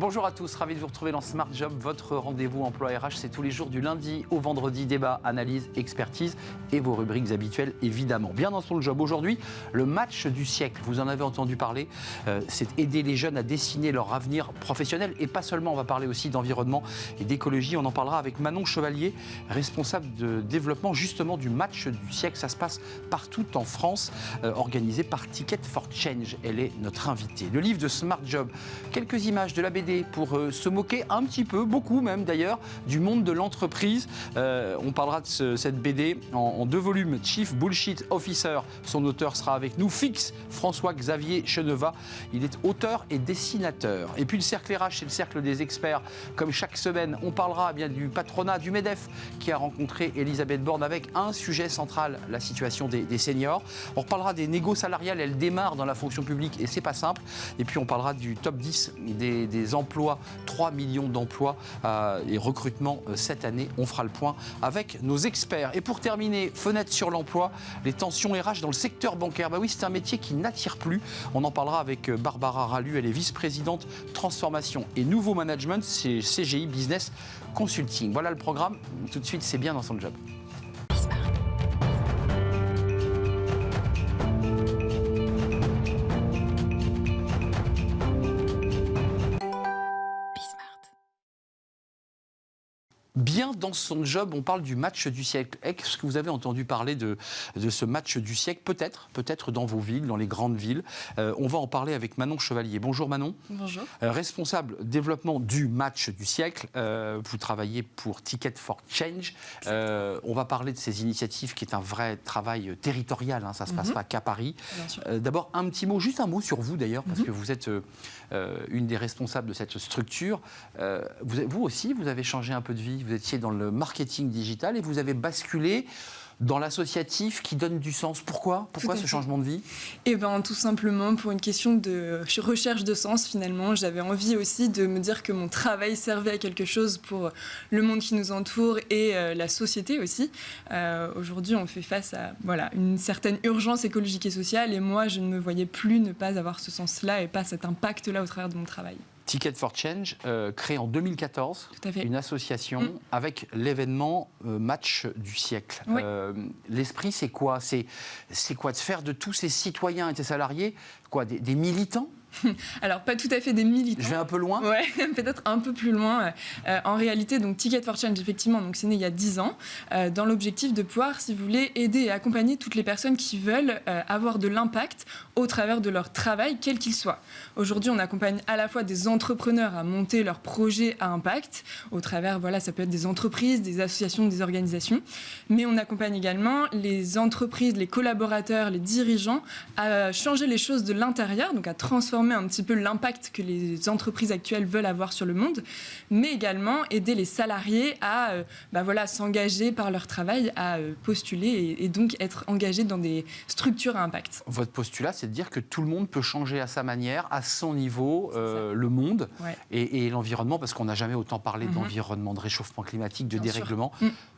Bonjour à tous, ravi de vous retrouver dans Smart Job, votre rendez-vous emploi RH. C'est tous les jours du lundi au vendredi, débat, analyse, expertise et vos rubriques habituelles évidemment. Bien dans son job aujourd'hui, le match du siècle. Vous en avez entendu parler, c'est aider les jeunes à dessiner leur avenir professionnel et pas seulement. On va parler aussi d'environnement et d'écologie. On en parlera avec Manon Chevalier, responsable de développement justement du match du siècle. Ça se passe partout en France, organisé par Ticket for Change. Elle est notre invitée. Le livre de Smart Job, quelques images de la BD pour se moquer un petit peu, beaucoup même d'ailleurs, du monde de l'entreprise. On parlera de cette BD en 2 volumes. Chief Bullshit Officer, son auteur sera avec nous. Fix, François-Xavier Cheneva, il est auteur et dessinateur. Et puis le cercle RH, c'est le cercle des experts. Comme chaque semaine, on parlera bien du patronat du MEDEF qui a rencontré Elisabeth Borne avec un sujet central, la situation des seniors. On reparlera des négos salariales, elles démarrent dans la fonction publique et c'est pas simple. Et puis on parlera du top 10 des emplois, 3 millions d'emplois et recrutement cette année. On fera le point avec nos experts. Et pour terminer, fenêtre sur l'emploi, les tensions RH dans le secteur bancaire. Bah oui, c'est un métier qui n'attire plus. On en parlera avec Barbara Ralu, elle est vice-présidente transformation et nouveau management chez CGI Business Consulting. Voilà le programme. Tout de suite, c'est bien dans son job. Bien dans son job, on parle du match du siècle. Est-ce que vous avez entendu parler de ce match du siècle ? Peut-être dans vos villes, dans les grandes villes. On va en parler avec Manon Chevalier. Bonjour Manon. Bonjour. Responsable développement du match du siècle. Vous travaillez pour Ticket for Change. On va parler de ces initiatives qui est un vrai travail territorial. Ça ne se passe pas qu'à Paris. D'abord, un petit mot, juste un mot sur vous d'ailleurs, parce que vous êtes une des responsables de cette structure. Vous aussi, vous avez changé un peu de vie. Vous étiez dans le marketing digital et vous avez basculé dans l'associatif qui donne du sens. Pourquoi ce changement de vie ? Eh bien, tout simplement pour une question de recherche de sens, finalement. J'avais envie aussi de me dire que mon travail servait à quelque chose pour le monde qui nous entoure et la société aussi. Aujourd'hui, on fait face à une certaine urgence écologique et sociale et moi, je ne me voyais plus ne pas avoir ce sens-là et pas cet impact-là au travers de mon travail. Ticket for Change, créé en 2014, une association avec l'événement match du siècle. Oui. L'esprit, c'est quoi ? C'est quoi de faire de tous ces citoyens et ces salariés des militants ? Alors, pas tout à fait des militants. Je vais un peu loin ? Ouais, peut-être un peu plus loin. En réalité, donc, Ticket for Change, effectivement, donc, c'est né il y a 10 ans, dans l'objectif de pouvoir, si vous voulez, aider et accompagner toutes les personnes qui veulent avoir de l'impact au travers de leur travail, quel qu'il soit. Aujourd'hui, on accompagne à la fois des entrepreneurs à monter leurs projets à impact, au travers, ça peut être des entreprises, des associations, des organisations, mais on accompagne également les entreprises, les collaborateurs, les dirigeants à changer les choses de l'intérieur, donc à transformer un petit peu l'impact que les entreprises actuelles veulent avoir sur le monde, mais également aider les salariés à s'engager par leur travail, à postuler et donc être engagés dans des structures à impact. Votre postulat, c'est de dire que tout le monde peut changer à sa manière, à son niveau, le monde et l'environnement, parce qu'on n'a jamais autant parlé d'environnement, de réchauffement climatique, de dérèglement.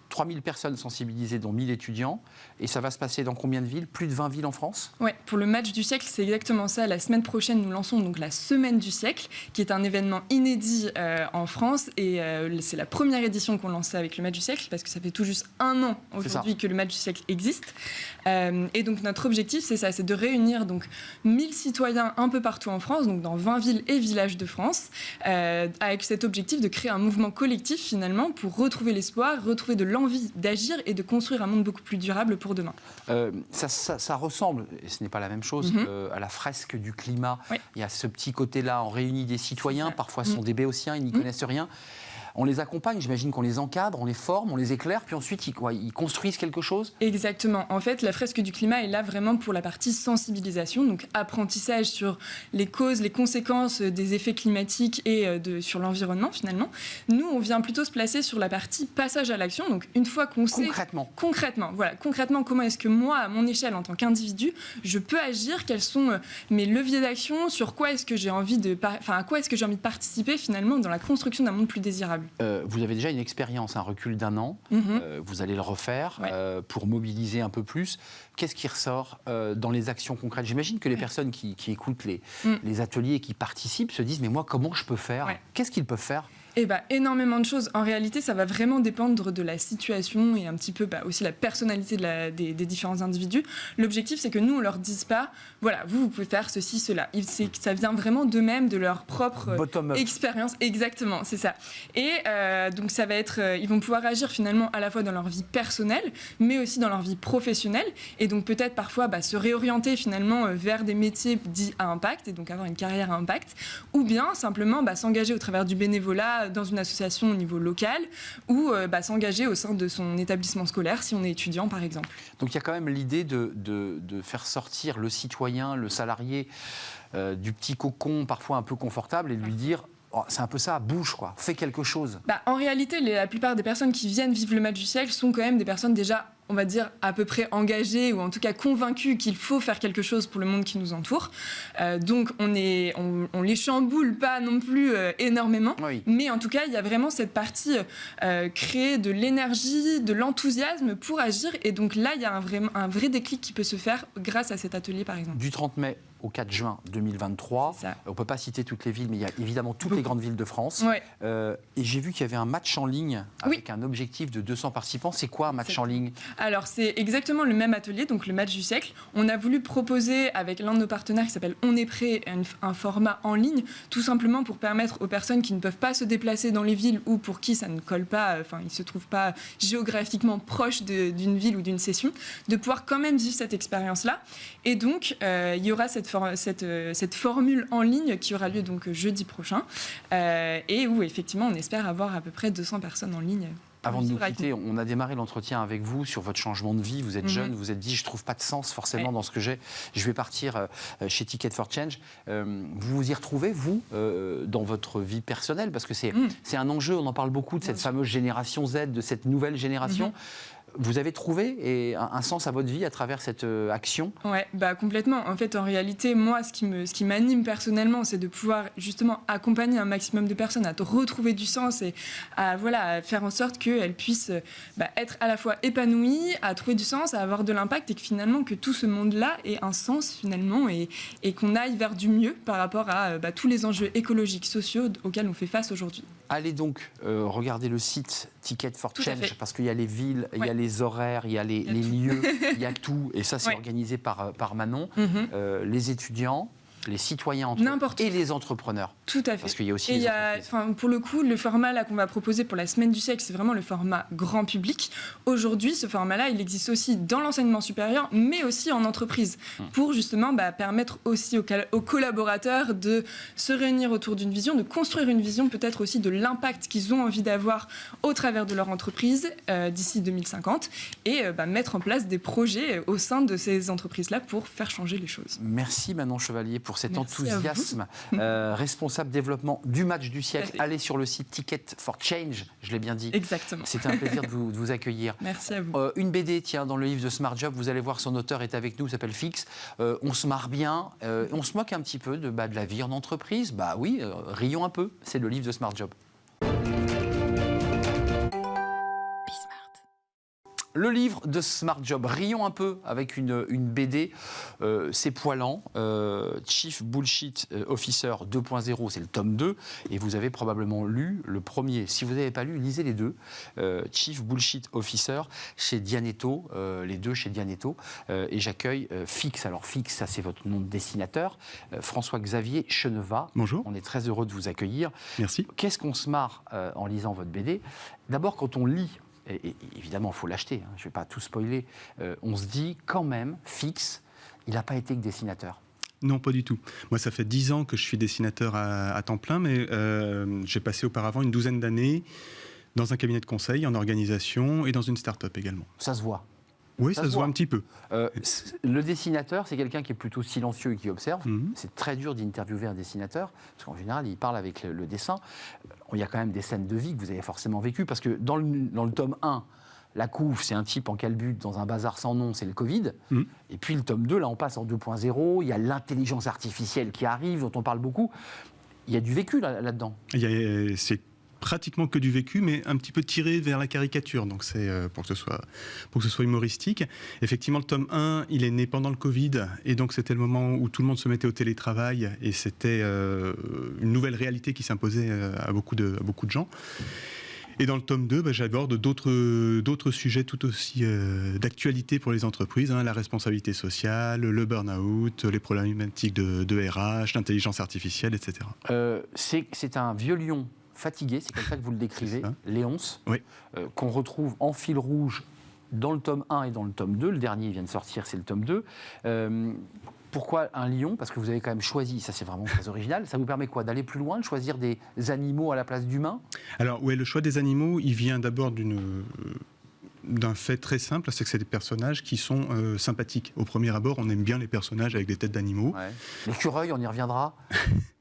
3000 personnes sensibilisées, dont 1000 étudiants. Et ça va se passer dans combien de villes ? Plus de 20 villes en France ? Oui, pour le match du siècle, c'est exactement ça. La semaine prochaine, nous lançons donc la Semaine du siècle, qui est un événement inédit en France. Et c'est la première édition qu'on lançait avec le match du siècle, parce que ça fait tout juste 1 an aujourd'hui que le match du siècle existe. Et donc notre objectif, c'est ça, c'est de réunir donc 1000 citoyens un peu partout en France, donc dans 20 villes et villages de France, avec cet objectif de créer un mouvement collectif finalement pour retrouver l'espoir, retrouver de l'envie d'agir et de construire un monde beaucoup plus durable pour demain. Ça ressemble, et ce n'est pas la même chose, à la fresque du climat. Oui. Il y a ce petit côté-là, on réunit des citoyens, parfois ce sont des béotiens, ils n'y connaissent rien. On les accompagne, j'imagine qu'on les encadre, on les forme, on les éclaire, puis ensuite ils construisent quelque chose ? Exactement. En fait, la fresque du climat est là vraiment pour la partie sensibilisation, donc apprentissage sur les causes, les conséquences des effets climatiques et sur l'environnement finalement. Nous, on vient plutôt se placer sur la partie passage à l'action, donc une fois qu'on sait... Concrètement, comment est-ce que moi, à mon échelle, en tant qu'individu, je peux agir, quels sont mes leviers d'action, sur quoi est-ce que j'ai envie de... à quoi est-ce que j'ai envie de participer finalement dans la construction d'un monde plus désirable. Vous avez déjà une expérience, un recul d'1 an. Vous allez le refaire pour mobiliser un peu plus. Qu'est-ce qui ressort dans les actions concrètes? J'imagine que les personnes qui écoutent les ateliers et qui participent se disent « mais moi, comment je peux faire ?» Qu'est-ce qu'ils peuvent faire? Énormément de choses. En réalité, ça va vraiment dépendre de la situation et un petit peu aussi la personnalité des différents individus. L'objectif, c'est que nous, on leur dise pas, voilà, vous pouvez faire ceci, cela. Ça vient vraiment d'eux-mêmes, de leur propre expérience. Exactement, c'est ça. Et donc, ça va être, ils vont pouvoir agir finalement à la fois dans leur vie personnelle, mais aussi dans leur vie professionnelle. Et donc, peut-être parfois se réorienter finalement vers des métiers dits à impact, et donc avoir une carrière à impact, ou bien simplement s'engager au travers du bénévolat dans une association au niveau local ou s'engager au sein de son établissement scolaire si on est étudiant par exemple. Donc il y a quand même l'idée de faire sortir le citoyen, le salarié du petit cocon parfois un peu confortable et de lui dire c'est un peu ça, bouge quoi, fais quelque chose. En réalité, la plupart des personnes qui viennent vivre le match du siècle sont quand même des personnes déjà, on va dire, à peu près engagées ou en tout cas convaincues qu'il faut faire quelque chose pour le monde qui nous entoure. Donc on les chamboule pas non plus énormément, mais en tout cas il y a vraiment cette partie créer de l'énergie, de l'enthousiasme pour agir, et donc là il y a un vrai déclic qui peut se faire grâce à cet atelier par exemple. Du 30 mai au 4 juin 2023, on ne peut pas citer toutes les villes, mais il y a évidemment toutes les grandes villes de France. Et j'ai vu qu'il y avait un match en ligne avec un objectif de 200 participants. C'est quoi un match en ligne? Alors, c'est exactement le même atelier, donc le match du siècle. On a voulu proposer avec l'un de nos partenaires qui s'appelle On est prêt, un format en ligne, tout simplement pour permettre aux personnes qui ne peuvent pas se déplacer dans les villes ou pour qui ça ne colle pas, ils ne se trouvent pas géographiquement proches d'une ville ou d'une session, de pouvoir quand même vivre cette expérience-là. Et donc, il y aura cette formule en ligne qui aura lieu donc jeudi prochain, et où effectivement on espère avoir à peu près 200 personnes en ligne. Avant de nous quitter, on a démarré l'entretien avec vous sur votre changement de vie. Vous êtes jeune, vous êtes dit, je ne trouve pas de sens forcément dans ce que j'ai. Je vais partir chez Ticket for Change. Vous vous y retrouvez, vous, dans votre vie personnelle? Parce que c'est un enjeu, on en parle beaucoup, de cette fameuse génération Z, de cette nouvelle génération. Vous avez trouvé un sens à votre vie à travers cette action? Oui, complètement. En fait, en réalité, moi, ce qui m'anime personnellement, c'est de pouvoir justement accompagner un maximum de personnes à retrouver du sens et à faire en sorte qu'elles puissent être à la fois épanouies, à trouver du sens, à avoir de l'impact, et que finalement, que tout ce monde-là ait un sens finalement, et qu'on aille vers du mieux par rapport à tous les enjeux écologiques, sociaux auxquels on fait face aujourd'hui. Allez donc regarder le site Ticket for Change, parce qu'il y a les villes, il y a les horaires, il y a les lieux, il y a tout. Et ça, c'est organisé par Manon. Les étudiants, les citoyens et les entrepreneurs. Tout à fait. Parce qu'il y a aussi les entreprises. Pour le coup, le format là qu'on va proposer pour la semaine du siècle, c'est vraiment le format grand public. Aujourd'hui, ce format-là, il existe aussi dans l'enseignement supérieur, mais aussi en entreprise, pour justement permettre aussi aux collaborateurs de se réunir autour d'une vision, de construire une vision peut-être aussi de l'impact qu'ils ont envie d'avoir au travers de leur entreprise d'ici 2050, et mettre en place des projets au sein de ces entreprises-là pour faire changer les choses. Merci Manon Chevalier pour cet enthousiasme. Responsable développement du match du siècle. Allez sur le site Ticket for Change, je l'ai bien dit. Exactement. C'était un plaisir de vous accueillir. Merci à vous. Une BD, tiens, dans le livre de Smart Job, vous allez voir, son auteur est avec nous, il s'appelle Fix. On se marre bien, on se moque un petit peu de la vie en entreprise. Oui, rions un peu, c'est le livre de Smart Job. Le livre de Smart Job, rions un peu avec une BD, c'est poilant, Chief Bullshit Officer 2.0, c'est le tome 2, et vous avez probablement lu le premier. Si vous n'avez pas lu, lisez les deux, Chief Bullshit Officer chez Dianetto, les deux chez Dianetto, et j'accueille Fix. Alors Fix, ça c'est votre nom de dessinateur, François-Xavier Cheneva. Bonjour. On est très heureux de vous accueillir. Merci. Qu'est-ce qu'on se marre en lisant votre BD? D'abord, quand on lit, et évidemment, il faut l'acheter, je ne vais pas tout spoiler, on se dit quand même, Fix, il n'a pas été que dessinateur. Non, pas du tout. Moi, ça fait 10 ans que je suis dessinateur à temps plein, mais j'ai passé auparavant une 12aine d'années dans un cabinet de conseil, en organisation et dans une start-up également. Ça se voit. Oui, ça se voit un petit peu. Le dessinateur, c'est quelqu'un qui est plutôt silencieux et qui observe. C'est très dur d'interviewer un dessinateur, parce qu'en général, il parle avec le dessin. Il y a quand même des scènes de vie que vous avez forcément vécues, parce que dans le tome 1, la couve, c'est un type en calbute dans un bazar sans nom, c'est le Covid. Et puis le tome 2, là, on passe en 2.0, il y a l'intelligence artificielle qui arrive, dont on parle beaucoup. Il y a du vécu là-dedans. C'est pratiquement que du vécu, mais un petit peu tiré vers la caricature. Donc c'est pour que ce soit humoristique. Effectivement, le tome 1, il est né pendant le Covid, et donc c'était le moment où tout le monde se mettait au télétravail, et c'était une nouvelle réalité qui s'imposait à beaucoup de gens. Et dans le tome 2, j'aborde d'autres sujets tout aussi d'actualité pour les entreprises, la responsabilité sociale, le burn-out, les problématiques de RH, l'intelligence artificielle, etc. C'est un vieux lion fatigué, c'est comme ça que vous le décrivez, Léonce, oui. Qu'on retrouve en fil rouge dans le tome 1 et dans le tome 2. Le dernier vient de sortir, c'est le tome 2. Pourquoi un lion ? Parce que vous avez quand même choisi, ça c'est vraiment très original, ça vous permet quoi ? D'aller plus loin, de choisir des animaux à la place d'humains ? Alors oui, le choix des animaux, il vient d'abord d'un fait très simple, c'est que c'est des personnages qui sont sympathiques. Au premier abord, on aime bien les personnages avec des têtes d'animaux. Ouais. L'écureuil, on y reviendra.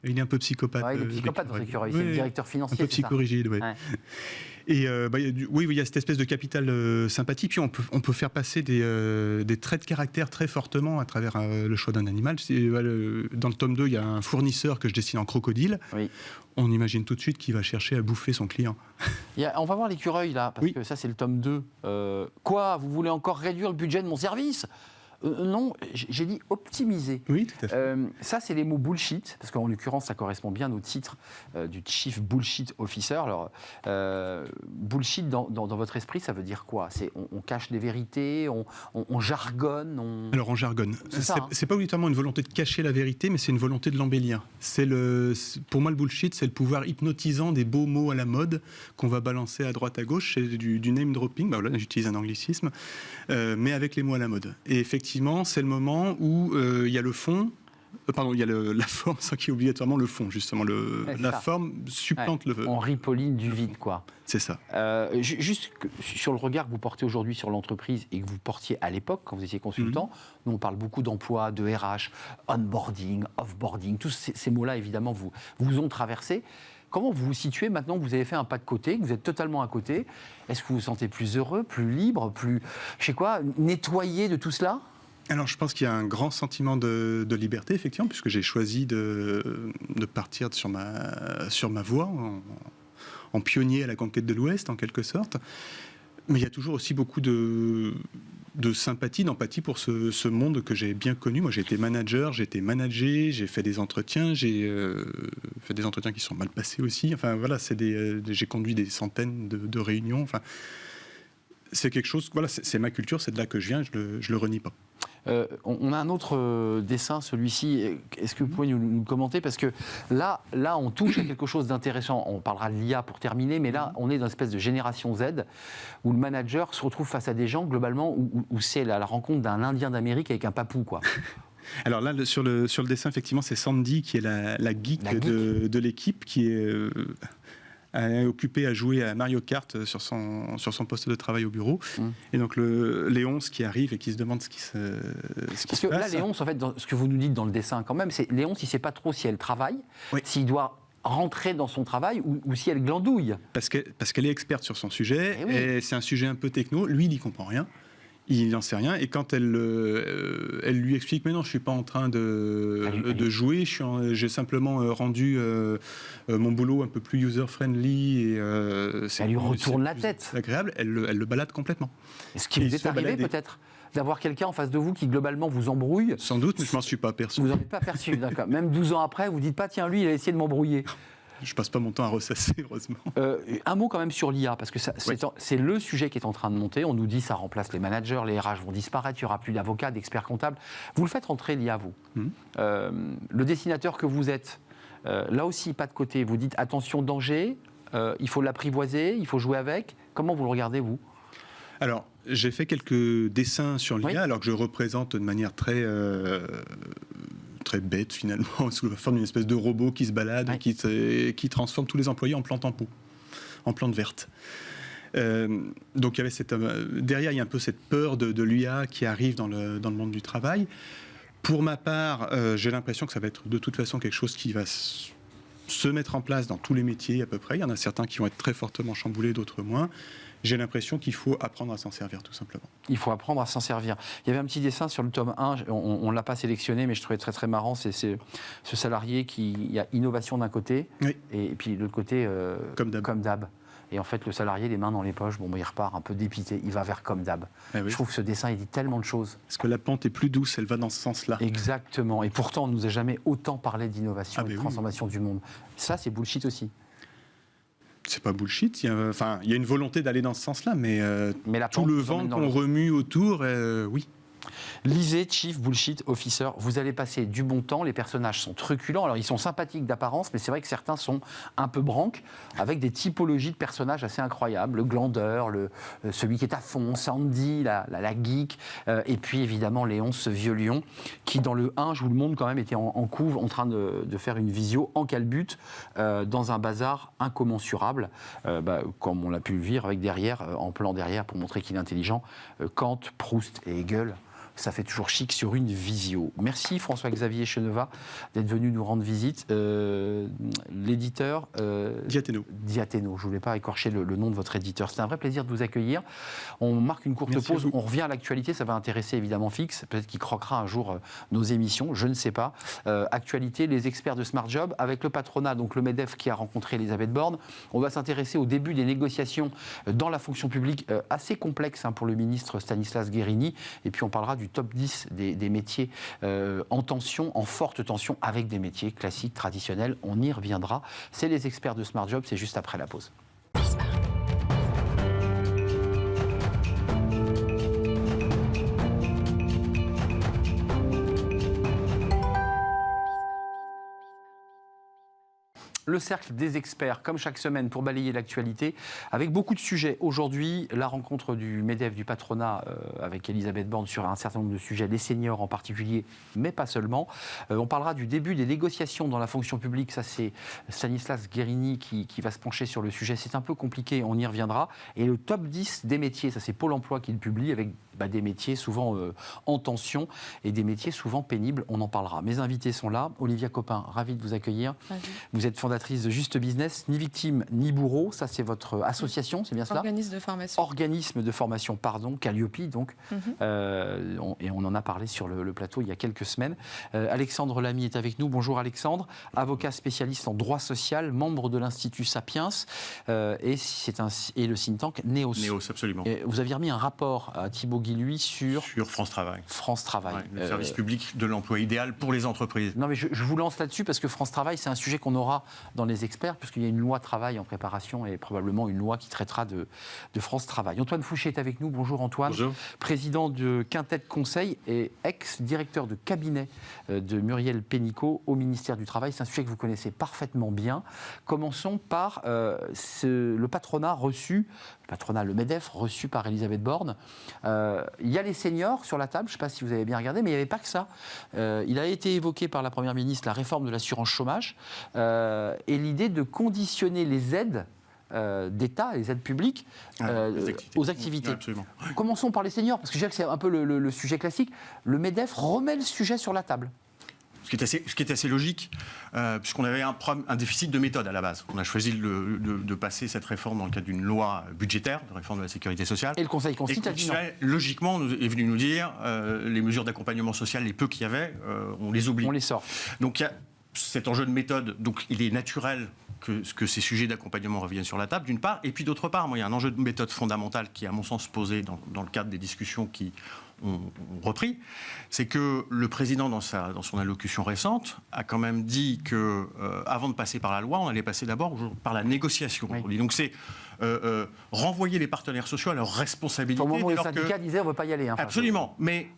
Il est un peu psychopathe. Ouais, il est psychopathe dans l'écureuil, c'est le directeur financier. Un peu psychorigide, oui. Ouais. Et il y a cette espèce de capital sympathie, puis on peut faire passer des traits de caractère très fortement à travers le choix d'un animal. Dans le tome 2, il y a un fournisseur que je dessine en crocodile. Oui. On imagine tout de suite qu'il va chercher à bouffer son client. On va voir l'écureuil là, parce que ça c'est le tome 2. Quoi ? Vous voulez encore réduire le budget de mon service ? Non, j'ai dit optimiser. Oui, tout à fait. Ça, c'est les mots bullshit, parce qu'en l'occurrence, ça correspond bien au titre du Chief Bullshit Officer. Alors, bullshit, dans votre esprit, ça veut dire quoi ? On cache les vérités, on jargonne Alors, on jargonne. C'est pas obligatoirement une volonté de cacher la vérité, mais c'est une volonté de l'embellir. Pour moi, le bullshit, c'est le pouvoir hypnotisant des beaux mots à la mode qu'on va balancer à droite à gauche. C'est du name dropping, là, j'utilise un anglicisme, mais avec les mots à la mode. Et effectivement, c'est le moment où il y a le fond, il y a la forme, sans qu'il y ait obligatoirement le fond, justement. La forme supplante le... On ripolline du vide, quoi. C'est ça. Juste sur le regard que vous portez aujourd'hui sur l'entreprise et que vous portiez à l'époque, quand vous étiez consultant, nous on parle beaucoup d'emploi, de RH, onboarding, offboarding, tous ces mots-là, évidemment, vous ont traversé. Comment vous vous situez maintenant que vous avez fait un pas de côté, que vous êtes totalement à côté ? Est-ce que vous vous sentez plus heureux, plus libre, plus, nettoyé de tout cela ? Alors, je pense qu'il y a un grand sentiment de liberté, effectivement, puisque j'ai choisi de partir sur ma voie, en pionnier à la conquête de l'Ouest, en quelque sorte. Mais il y a toujours aussi beaucoup de sympathie, d'empathie pour ce monde que j'ai bien connu. Moi, j'ai été manager, j'ai été managé, j'ai fait des entretiens, j'ai fait des entretiens qui sont mal passés aussi. Enfin, voilà, j'ai conduit des centaines de réunions. Enfin, c'est quelque chose, voilà, c'est ma culture, c'est de là que je viens, je le renie pas. On a un autre dessin, celui-ci. Est-ce que vous pouvez nous commenter ? Parce que là, on touche à quelque chose d'intéressant. On parlera de l'IA pour terminer, mais là, on est dans une espèce de génération Z où le manager se retrouve face à des gens, globalement, où c'est la rencontre d'un Indien d'Amérique avec un papou, quoi. Alors là, sur le dessin, effectivement, c'est Sandy qui est la geek de l'équipe, qui est... occupé à jouer à Mario Kart sur son poste de travail au bureau. Et donc Léonce qui arrive et qui se demande ce qui se passe. Parce que là, Léonce, en fait, ce que vous nous dites dans le dessin quand même, c'est Léonce, il ne sait pas trop si elle travaille, s'il doit rentrer dans son travail ou si elle glandouille. Parce qu'elle est experte sur son sujet, et c'est un sujet un peu techno, lui, il n'y comprend rien. Il n'en sait rien, et quand elle lui explique « mais non, je ne suis pas en train de jouer, j'ai simplement rendu mon boulot un peu plus user-friendly, et elle lui retourne la tête. Agréable, elle le balade complètement. Est-ce qu'il vous est arrivé peut-être d'avoir quelqu'un en face de vous qui globalement vous embrouille ? Sans doute, mais je ne m'en suis pas aperçu. Vous n'en êtes pas aperçu, d'accord. Même 12 ans après, vous ne dites pas « tiens, lui, il a essayé de m'embrouiller ». Je passe pas mon temps à ressasser, heureusement. Un mot quand même sur l'IA, parce que c'est le sujet qui est en train de monter. On nous dit que ça remplace les managers, les RH vont disparaître, il n'y aura plus d'avocats, d'experts comptables. Vous le faites rentrer, l'IA, vous. Le dessinateur que vous êtes, là aussi, pas de côté. Vous dites attention, danger, il faut l'apprivoiser, il faut jouer avec. Comment vous le regardez, vous ? Alors, j'ai fait quelques dessins sur l'IA, alors que je représente de manière très bête finalement, sous la forme d'une espèce de robot qui se balade, qui transforme tous les employés en plantes en pot, en plantes vertes. Donc il y avait derrière il y a un peu cette peur de l'IA qui arrive dans le monde du travail. Pour ma part, j'ai l'impression que ça va être de toute façon quelque chose qui va se mettre en place dans tous les métiers à peu près. Il y en a certains qui vont être très fortement chamboulés, d'autres moins. J'ai l'impression qu'il faut apprendre à s'en servir, tout simplement. Il faut apprendre à s'en servir. Il y avait un petit dessin sur le tome 1, on ne l'a pas sélectionné, mais je trouvais très très marrant, c'est ce salarié il y a innovation d'un côté, Oui. et puis de l'autre côté, Comme d'hab. Et en fait, le salarié, les mains dans les poches, il repart un peu dépité, il va vers comme d'hab. Oui. Je trouve que ce dessin, il dit tellement de choses. Parce que la pente est plus douce, elle va dans ce sens-là. Exactement. Et pourtant, on ne nous a jamais autant parlé d'innovation et de oui. transformation du monde. Ça, c'est bullshit aussi. C'est pas bullshit, il y a une volonté d'aller dans ce sens-là, mais la tout pente le nous vent emmène dans qu'on remue autour, oui. Lisez Chief Bullshit Officer, vous allez passer du bon temps, les personnages sont truculents, alors ils sont sympathiques d'apparence, mais c'est vrai que certains sont un peu branques, avec des typologies de personnages assez incroyables, le glandeur, celui qui est à fond, Sandy, la geek, et puis évidemment Léon, ce vieux lion, qui dans le 1, je vous le montre quand même, était en couve, en train de faire une visio en calbute, dans un bazar incommensurable, comme on l'a pu le vivre, avec derrière, en plan derrière, pour montrer qu'il est intelligent, Kant, Proust et Hegel. Ça fait toujours chic sur une visio. Merci François-Xavier Cheneva d'être venu nous rendre visite. L'éditeur Diathéno. Je ne voulais pas écorcher le nom de votre éditeur. C'était un vrai plaisir de vous accueillir. On marque une courte pause. On revient à l'actualité. Ça va intéresser évidemment Fix. Peut-être qu'il croquera un jour nos émissions. Je ne sais pas. Actualité, les experts de Smart Job avec le patronat, donc le MEDEF qui a rencontré Elisabeth Borne. On va s'intéresser au début des négociations dans la fonction publique assez complexes pour le ministre Stanislas Guerini. Et puis on parlera du top 10 des métiers en tension, en forte tension, avec des métiers classiques, traditionnels. On y reviendra. C'est les experts de Smart Job, c'est juste après la pause. Le cercle des experts, comme chaque semaine, pour balayer l'actualité, avec beaucoup de sujets. Aujourd'hui, la rencontre du MEDEF, du patronat, avec Elisabeth Borne sur un certain nombre de sujets, les seniors en particulier, mais pas seulement. On parlera du début des négociations dans la fonction publique. Ça, c'est Stanislas Guerini qui va se pencher sur le sujet. C'est un peu compliqué, on y reviendra. Et le top 10 des métiers, ça c'est Pôle emploi qui le publie, avec des métiers souvent en tension et des métiers souvent pénibles. On en parlera. Mes invités sont là. Olivia Copin, ravie de vous accueillir. Ravi. Vous êtes fondatrice de Juste Business, ni victime ni bourreau. Ça, c'est votre association, c'est bien cela ? Organisme de formation, pardon, Calliope, donc. Et on en a parlé sur le plateau il y a quelques semaines. Alexandre Lamy est avec nous. Bonjour Alexandre, avocat spécialiste en droit social, membre de l'Institut Sapiens et le think tank Neos. Neos, absolument. Et vous aviez remis un rapport à Thibaut Guilluy sur France Travail. France Travail. Ouais, le service public de l'emploi idéal pour les entreprises. Non mais je vous lance là-dessus parce que France Travail, c'est un sujet qu'on aura dans les experts, puisqu'il y a une loi travail en préparation et probablement une loi qui traitera de France Travail. Antoine Fouché est avec nous. Bonjour Antoine. Bonjour. Président de Quintet Conseil et ex-directeur de cabinet de Muriel Pénicaud au ministère du Travail. C'est un sujet que vous connaissez parfaitement bien. Commençons par le patronat reçu, le MEDEF reçu par Elisabeth Borne. Il y a les seniors sur la table, je ne sais pas si vous avez bien regardé, mais il n'y avait pas que ça. Il a été évoqué par la Première ministre la réforme de l'assurance chômage et l'idée de conditionner les aides d'État, les aides publiques, aux activités. Absolument. Commençons par les seniors, parce que je dirais que c'est un peu le sujet classique. Le MEDEF remet le sujet sur la table. Ce qui est assez logique, puisqu'on avait un déficit de méthode à la base. On a choisi de passer cette réforme dans le cadre d'une loi budgétaire, de réforme de la sécurité sociale. Et le Conseil constitutionnel a dit non. Logiquement, est venu nous dire les mesures d'accompagnement social, les peu qu'il y avait, on les oublie. On les sort. Donc il y a cet enjeu de méthode, donc il est naturel que ces sujets d'accompagnement reviennent sur la table, d'une part, et puis d'autre part, il y a un enjeu de méthode fondamental qui est à mon sens posé dans le cadre des discussions qui ont repris, c'est que le président, dans son allocution récente, a quand même dit que avant de passer par la loi, on allait passer d'abord par la négociation. Oui. Donc c'est renvoyer les partenaires sociaux à leurs responsabilités. Au moment où les syndicats disaient on ne veut pas y aller. Absolument, mais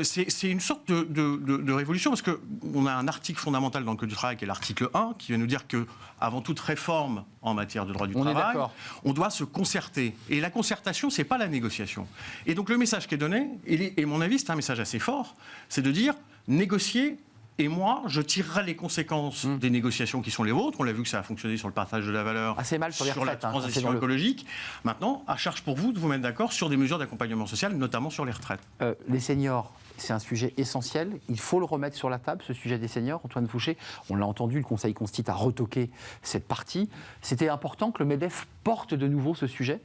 c'est une sorte de révolution, parce qu'on a un article fondamental dans le Code du travail qui est l'article 1, qui vient nous dire qu'avant toute réforme en matière de droit du travail, on doit se concerter. Et la concertation, ce n'est pas la négociation. Et donc le message qui est donné, et à mon avis c'est un message assez fort, c'est de dire négocier. Et moi, je tirerai les conséquences des négociations qui sont les vôtres. On l'a vu que ça a fonctionné sur le partage de la valeur, assez mal sur les retraites, la transition écologique. Maintenant, à charge pour vous de vous mettre d'accord sur des mesures d'accompagnement social, notamment sur les retraites. Les seniors c'est un sujet essentiel. Il faut le remettre sur la table, ce sujet des seniors. Antoine Fouché, on l'a entendu, le Conseil Constitutionnel a retoqué cette partie. C'était important que le MEDEF porte de nouveau ce sujet ?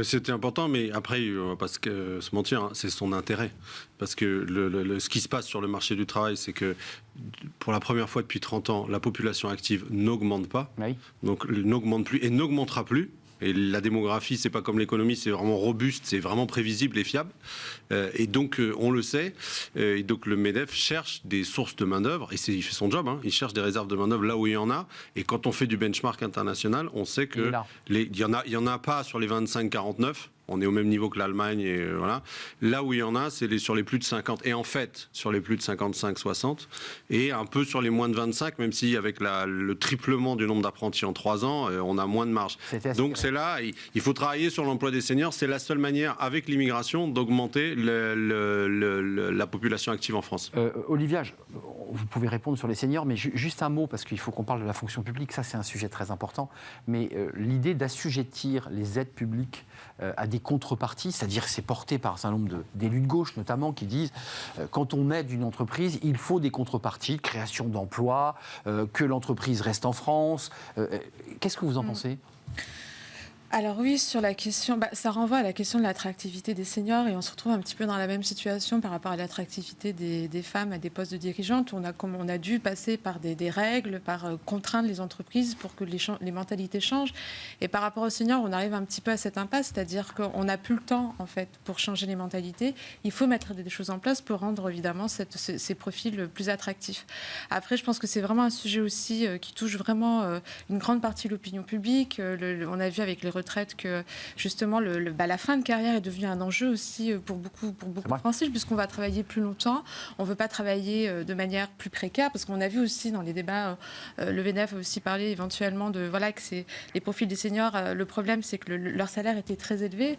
C'était important, mais après, on ne va pas se mentir, hein, c'est son intérêt. Parce que ce qui se passe sur le marché du travail, c'est que pour la première fois depuis 30 ans, la population active n'augmente pas, oui. Donc n'augmente plus et n'augmentera plus. Et la démographie, c'est pas comme l'économie, c'est vraiment robuste, c'est vraiment prévisible et fiable. Et donc, on le sait. Et donc, le MEDEF cherche des sources de main-d'œuvre, et il fait son job. Hein, il cherche des réserves de main-d'œuvre là où il y en a. Et quand on fait du benchmark international, on sait que il y en a pas sur les 25-49. On est au même niveau que l'Allemagne, et voilà. Là où il y en a, c'est sur les plus de 50. Et en fait, sur les plus de 55-60, et un peu sur les moins de 25, même si avec le triplement du nombre d'apprentis en 3 ans, on a moins de marge. Donc c'est là, il faut travailler sur l'emploi des seniors. C'est la seule manière, avec l'immigration, d'augmenter la population active en France. Olivia, vous pouvez répondre sur les seniors, mais juste un mot, parce qu'il faut qu'on parle de la fonction publique. Ça, c'est un sujet très important. Mais l'idée d'assujettir les aides publiques à des contreparties, c'est-à-dire que c'est porté par un certain nombre d'élus de gauche notamment qui disent quand on aide une entreprise, il faut des contreparties, création d'emplois, que l'entreprise reste en France. Qu'est-ce que vous en pensez ? Alors oui, sur la question, ça renvoie à la question de l'attractivité des seniors et on se retrouve un petit peu dans la même situation par rapport à l'attractivité des femmes à des postes de dirigeantes. On a dû passer par des règles, par contraindre les entreprises pour que les mentalités changent. Et par rapport aux seniors, on arrive un petit peu à cette impasse, c'est-à-dire qu'on n'a plus le temps en fait pour changer les mentalités. Il faut mettre des choses en place pour rendre évidemment ces profils plus attractifs. Après, je pense que c'est vraiment un sujet aussi qui touche vraiment une grande partie de l'opinion publique. On a vu avec les retraite que justement la fin de carrière est devenue un enjeu aussi pour beaucoup de Français, puisqu'on va travailler plus longtemps, on ne veut pas travailler de manière plus précaire, parce qu'on a vu aussi dans les débats, le MEDEF a aussi parlé éventuellement de que c'est les profils des seniors, le problème c'est que leur salaire était très élevé,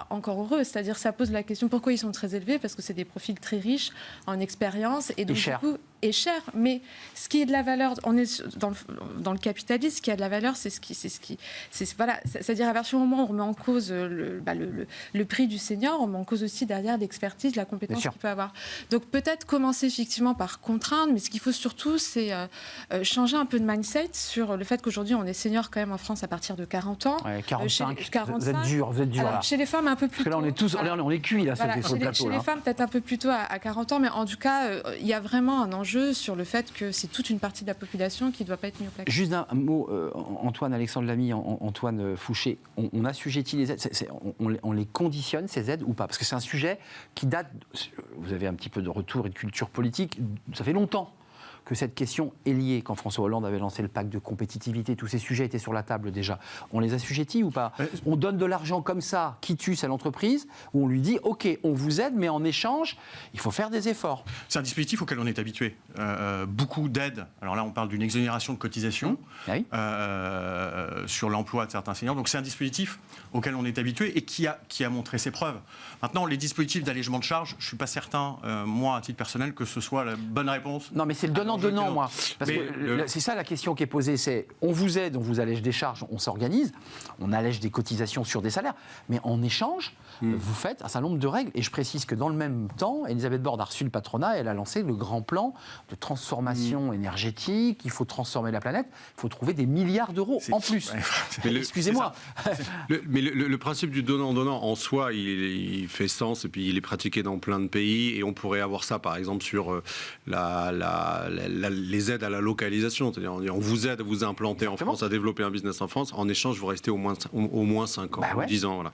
encore heureux, c'est-à-dire ça pose la question pourquoi ils sont très élevés, parce que c'est des profils très riches en expérience et donc du coup est cher, mais ce qui est de la valeur, on est dans le capitalisme, ce qui a de la valeur, c'est-à-dire à partir du moment où on remet en cause le prix du senior, on met en cause aussi derrière l'expertise, la compétence qu'il peut avoir. Donc peut-être commencer effectivement par contraindre, mais ce qu'il faut surtout, c'est changer un peu de mindset sur le fait qu'aujourd'hui on est senior quand même en France à partir de 40 ans. Ouais, 45, vous êtes dur. Alors, chez les femmes un peu plus tôt. Parce que là on est tous, on est cuits là, sur le plateau. Chez les femmes peut-être un peu plus tôt à 40 ans, mais en tout cas il y a vraiment un enjeu sur le fait que c'est toute une partie de la population qui ne doit pas être mise au placard. Juste un mot, Antoine, Alexandre Lamy, Antoine Fouché, on assujettit les aides, on les conditionne ces aides ou pas ? Parce que c'est un sujet qui date, vous avez un petit peu de retour et de culture politique, ça fait longtemps que cette question est liée. Quand François Hollande avait lancé le pacte de compétitivité, tous ces sujets étaient sur la table déjà. On les assujettit ou pas ? On donne de l'argent comme ça, quitus à l'entreprise, où on lui dit « Ok, on vous aide, mais en échange, il faut faire des efforts. » C'est un dispositif auquel on est habitué. Beaucoup d'aides. Alors là, on parle d'une exonération de cotisation sur l'emploi de certains seniors. Donc c'est un dispositif auquel on est habitué et qui a montré ses preuves. Maintenant, les dispositifs d'allègement de charges, je ne suis pas certain, moi, à titre personnel, que ce soit la bonne réponse. Non, mais c'est le donnant, moi. Parce que c'est ça la question qui est posée, c'est on vous aide, on vous allège des charges, on s'organise, on allège des cotisations sur des salaires, mais en échange, vous faites un certain nombre de règles. Et je précise que dans le même temps, Elisabeth Borne a reçu le patronat, elle a lancé le grand plan de transformation énergétique, il faut transformer la planète, il faut trouver des milliards d'euros en plus. Excusez-moi. Mais le principe du donnant-donnant, en soi, il fait sens, et puis il est pratiqué dans plein de pays, et on pourrait avoir ça, par exemple, sur les aides à la localisation, c'est-à-dire on vous aide à vous implanter en France, à développer un business en France, en échange vous restez au moins 5 ans, 10 ans. Voilà.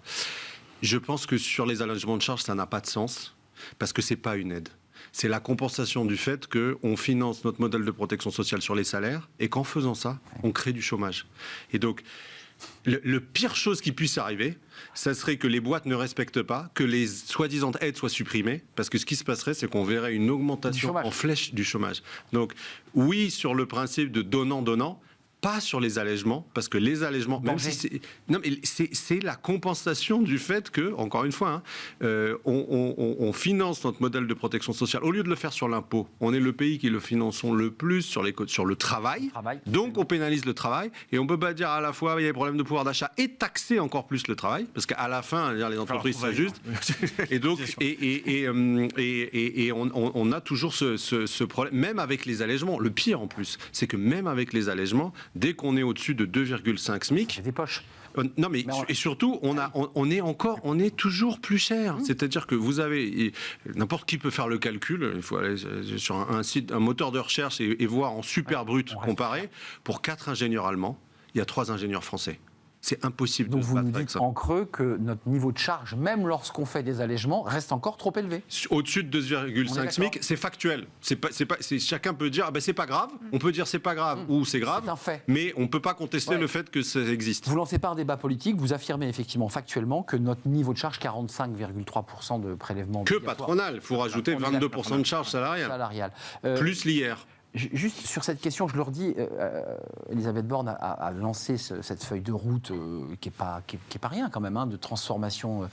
Je pense que sur les allègements de charges, ça n'a pas de sens, parce que c'est pas une aide. C'est la compensation du fait qu'on finance notre modèle de protection sociale sur les salaires, et qu'en faisant ça, on crée du chômage. Et donc, le pire chose qui puisse arriver, ça serait que les boîtes ne respectent pas, que les soi-disant aides soient supprimées, parce que ce qui se passerait, c'est qu'on verrait une augmentation en flèche du chômage. Donc, oui, sur le principe de donnant-donnant, pas sur les allègements, parce que les allègements, même si c'est la compensation du fait que, encore une fois, on finance notre modèle de protection sociale. Au lieu de le faire sur l'impôt, on est le pays qui le finançons le plus sur le travail. Donc on pénalise le travail, et on peut pas dire à la fois il y a des problèmes de pouvoir d'achat et taxer encore plus le travail, parce qu'à la fin, les entreprises s'ajustent. Et donc, on a toujours ce problème, même avec les allègements. Le pire en plus, c'est que même avec les allègements, dès qu'on est au-dessus de 2,5 SMIC... C'est des poches. Non, mais et surtout, on est toujours plus cher. C'est-à-dire que vous avez... N'importe qui peut faire le calcul. Il faut aller sur un site, un moteur de recherche et voir en super brut comparé. Pour 4 ingénieurs allemands, il y a 3 ingénieurs français. C'est impossible donc de se vous battre nous avec dites ça. En creux que notre niveau de charge, même lorsqu'on fait des allègements, reste encore trop élevé. Au-dessus de 2,5 SMIC, c'est factuel. Chacun peut dire c'est pas grave. On peut dire c'est pas grave ou c'est grave. C'est un fait. Mais on peut pas contester le fait que ça existe. Vous lancez pas un débat politique, vous affirmez effectivement factuellement que notre niveau de charge, 45,3% de prélèvement que patronal, il faut rajouter 22% de charge salariale. Plus l'IR. Juste sur cette question, je le redis, Elisabeth Borne a lancé cette feuille de route qui est pas rien quand même, de transformation.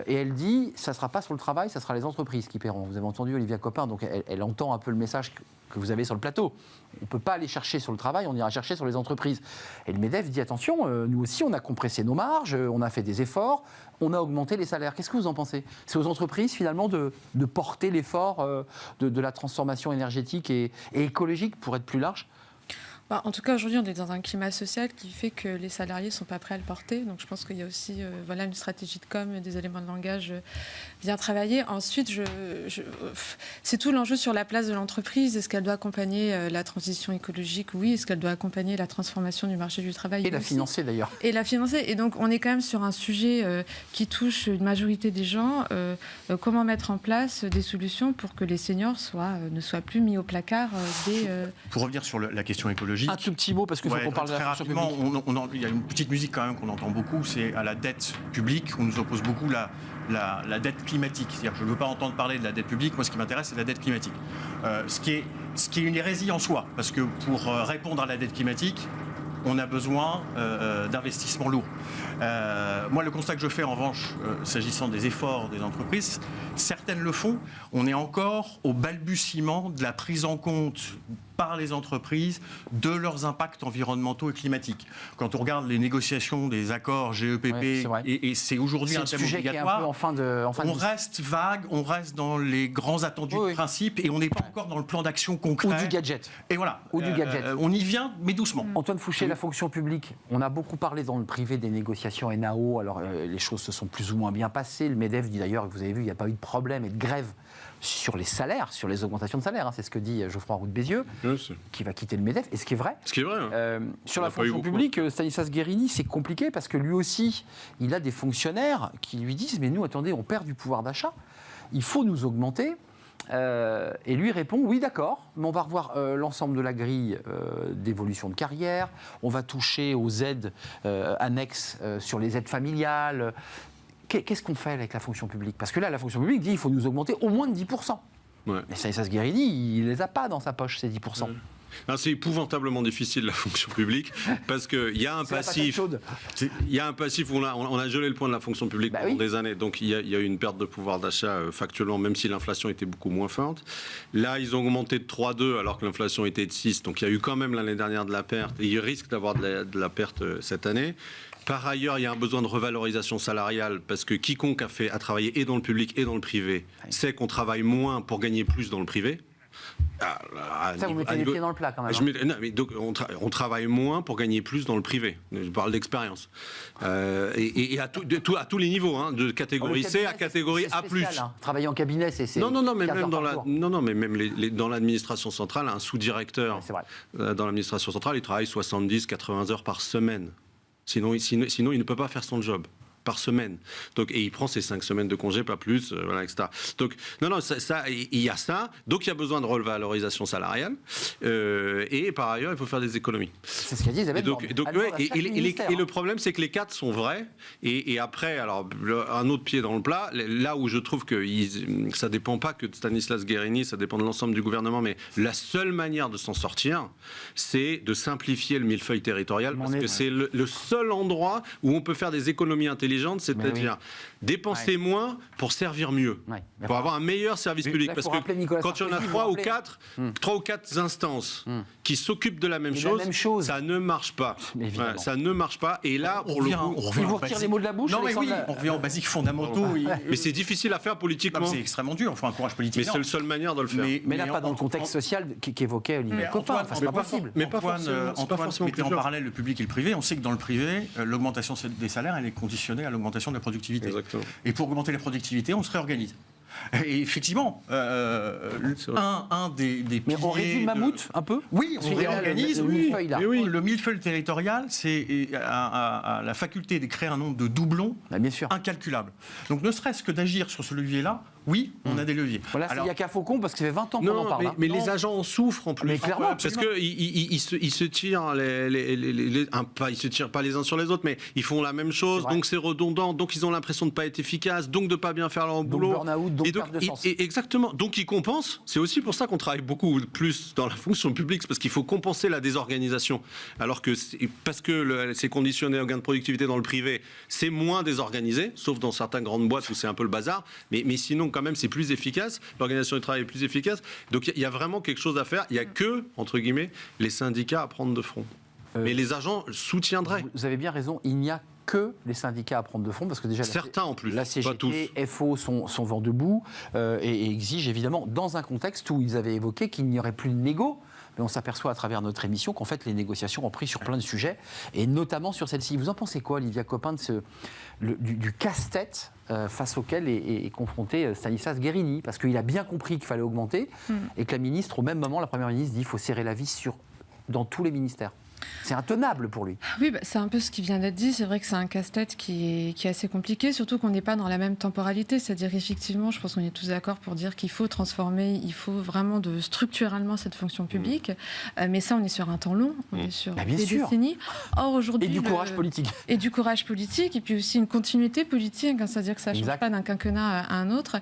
Et elle dit, ça ne sera pas sur le travail, ça sera les entreprises qui paieront. Vous avez entendu Olivia Copin, donc elle entend un peu le message que vous avez sur le plateau. On ne peut pas aller chercher sur le travail, on ira chercher sur les entreprises. Et le MEDEF dit, attention, nous aussi, on a compressé nos marges, on a fait des efforts, on a augmenté les salaires. Qu'est-ce que vous en pensez ? C'est aux entreprises, finalement, de porter l'effort de la transformation énergétique et écologique, pour être plus large ? En tout cas, aujourd'hui, on est dans un climat social qui fait que les salariés ne sont pas prêts à le porter. Donc, je pense qu'il y a aussi une stratégie de com, des éléments de langage bien travaillés. Ensuite, c'est tout l'enjeu sur la place de l'entreprise. Est-ce qu'elle doit accompagner la transition écologique ? Oui. Est-ce qu'elle doit accompagner la transformation du marché du travail ? Et la financer, d'ailleurs. Et la financer. Et donc, on est quand même sur un sujet qui touche une majorité des gens. Comment mettre en place des solutions pour que les seniors ne soient plus mis au placard Pour revenir sur la question écologique, un tout petit mot, parce qu'il faut qu'on parle de la fonction publique. Il y a une petite musique quand même qu'on entend beaucoup, c'est à la dette publique. On nous oppose beaucoup la dette climatique. C'est-à-dire que je ne veux pas entendre parler de la dette publique. Moi, ce qui m'intéresse, c'est la dette climatique. Ce qui est une hérésie en soi, parce que pour répondre à la dette climatique, on a besoin d'investissements lourds. Moi, le constat que je fais, en revanche, s'agissant des efforts des entreprises, certaines le font. On est encore au balbutiement de la prise en compte par les entreprises de leurs impacts environnementaux et climatiques. Quand on regarde les négociations des accords GEPP, et c'est aujourd'hui un thème obligatoire, on reste vague, on reste dans les grands attendus de principe, et on n'est pas encore dans le plan d'action concret. Ou du gadget. Et voilà. Ou du gadget. On y vient, mais doucement. Antoine Fouché, la fonction publique. On a beaucoup parlé dans le privé des négociations NAO. Alors, les choses se sont plus ou moins bien passées. Le MEDEF dit d'ailleurs, vous avez vu, il n'y a pas eu de problème et de grève sur les salaires, sur les augmentations de salaire. C'est ce que dit Geoffroy Roux de Bézieux, qui va quitter le MEDEF. Et ce qui est vrai. Ce qui est vrai. Sur la fonction publique, Stanislas Guerini, c'est compliqué parce que lui aussi, il a des fonctionnaires qui lui disent « Mais nous, attendez, on perd du pouvoir d'achat. Il faut nous augmenter. » Et lui répond « Oui, d'accord, mais on va revoir l'ensemble de la grille d'évolution de carrière. On va toucher aux aides annexes sur les aides familiales. » Qu'est-ce qu'on fait avec la fonction publique ? Parce que là, la fonction publique dit qu'il faut nous augmenter au moins de 10%. Mais Stanislas Guerini, il ne les a pas dans sa poche, ces 10%. C'est épouvantablement difficile, la fonction publique, parce qu'il y a un passif. Il y a un passif où on a gelé le point de la fonction publique pendant des années. Donc il y a eu une perte de pouvoir d'achat factuellement, même si l'inflation était beaucoup moins forte. Là, ils ont augmenté de 3,2 alors que l'inflation était de 6. Donc il y a eu quand même l'année dernière de la perte. Et ils risquent d'avoir de la perte cette année. Par ailleurs, il y a un besoin de revalorisation salariale parce que quiconque a travaillé et dans le public et dans le privé sait qu'on travaille moins pour gagner plus dans le privé. Ça, vous mettez les pieds dans le plat quand même. Donc, on travaille moins pour gagner plus dans le privé. Je parle d'expérience. Et à tous les niveaux, de catégorie C à catégorie A+. Travailler en cabinet, c'est... Non, mais même dans l'administration centrale, un sous-directeur dans l'administration centrale, il travaille 70-80 heures par semaine. Sinon, il ne peut pas faire son job. par semaine. Donc, et il prend ses 5 semaines de congé, pas plus, voilà, etc. Donc, non, il y a ça. Donc, il y a besoin de revalorisation salariale. Et par ailleurs, il faut faire des économies. C'est ce qu'a dit Isabelle Borne. Et le problème, c'est que les 4 sont vrais. Et après, alors, un autre pied dans le plat, là où je trouve que ça ne dépend pas que de Stanislas Guerini, ça dépend de l'ensemble du gouvernement, mais la seule manière de s'en sortir, c'est de simplifier le millefeuille territorial, parce que c'est le seul endroit où on peut faire des économies intelligentes, c'est-à-dire dépenser moins pour servir mieux, pour avoir un meilleur service public. Parce que quand il y en a 3 ou 4 instances qui s'occupent de la même chose, ça ne marche pas. Ça ne marche pas. Et là, on vous retire les mots de la bouche. Non, mais oui, on revient aux basiques fondamentaux. Mais c'est difficile à faire politiquement. C'est extrêmement dur. Il faut un courage politique. Mais c'est la seule manière de le faire. Mais là, pas dans le contexte social qu'évoquait Olivier Copin. C'est pas possible. Mais Antoine, mettez en parallèle le public et le privé. On sait que dans le privé, l'augmentation des salaires, elle est conditionnée à l'augmentation de la productivité. Exactement. Et pour augmenter la productivité, on se réorganise. Et effectivement, un des piliers... Mais on réduit le mammouth un peu. Oui, on réorganise. Le millefeuille territorial, c'est la faculté de créer un nombre de doublons incalculable. Donc ne serait-ce que d'agir sur ce levier-là, oui, on a des leviers. Voilà, il n'y a qu'à Faucon, parce que ça fait 20 ans qu'on en parle. Mais les agents en souffrent en plus. Mais clairement, parce qu'ils se tirent, ils se tirent pas les uns sur les autres, mais ils font la même chose, donc c'est redondant, donc ils ont l'impression de ne pas être efficaces, donc de ne pas bien faire leur boulot. Burn-out, donc perte de sens. Exactement. Donc ils compensent. C'est aussi pour ça qu'on travaille beaucoup plus dans la fonction publique, parce qu'il faut compenser la désorganisation. Alors que parce que c'est conditionné au gain de productivité dans le privé, c'est moins désorganisé, sauf dans certaines grandes boîtes où c'est un peu le bazar. Mais sinon, quand même, c'est plus efficace. L'organisation du travail est plus efficace. Donc il y a vraiment quelque chose à faire. Il n'y a que, entre guillemets, les syndicats à prendre de front. Mais les agents soutiendraient. Vous avez bien raison. Il n'y a que les syndicats à prendre de front, parce que déjà certains en plus, la CGT, FO sont vent debout et exigent évidemment, dans un contexte où ils avaient évoqué qu'il n'y aurait plus de négo. Mais on s'aperçoit à travers notre émission qu'en fait les négociations ont pris sur plein de sujets, et notamment sur celle-ci. Vous en pensez quoi, Olivia Copin, du casse-tête face auquel est confronté Stanislas Guerini? Parce qu'il a bien compris qu'il fallait augmenter, et que la ministre, au même moment, la première ministre, dit qu'il faut serrer la vis dans tous les ministères. C'est intenable pour lui. Oui, c'est un peu ce qui vient d'être dit. C'est vrai que c'est un casse-tête qui est assez compliqué, surtout qu'on n'est pas dans la même temporalité. C'est-à-dire, effectivement, je pense qu'on est tous d'accord pour dire qu'il faut transformer, il faut vraiment structurellement cette fonction publique. Mais ça, on est sur un temps long, on est sur des décennies. Or, aujourd'hui... Et du courage politique. Et du courage politique, et puis aussi une continuité politique, c'est-à-dire que ça ne change pas d'un quinquennat à un autre.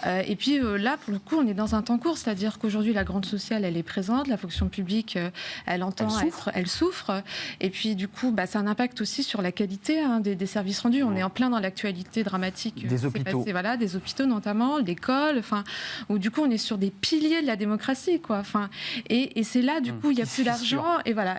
Et puis là, pour le coup, on est dans un temps court, c'est-à-dire qu'aujourd'hui, la grande sociale, elle est présente, la fonction publique, elle entend elle souffre. Et puis du coup, ça a un impact aussi sur la qualité des services rendus. On est en plein dans l'actualité dramatique des hôpitaux, des hôpitaux notamment, l'école, où du coup on est sur des piliers de la démocratie, et c'est là du coup il n'y a plus d'argent,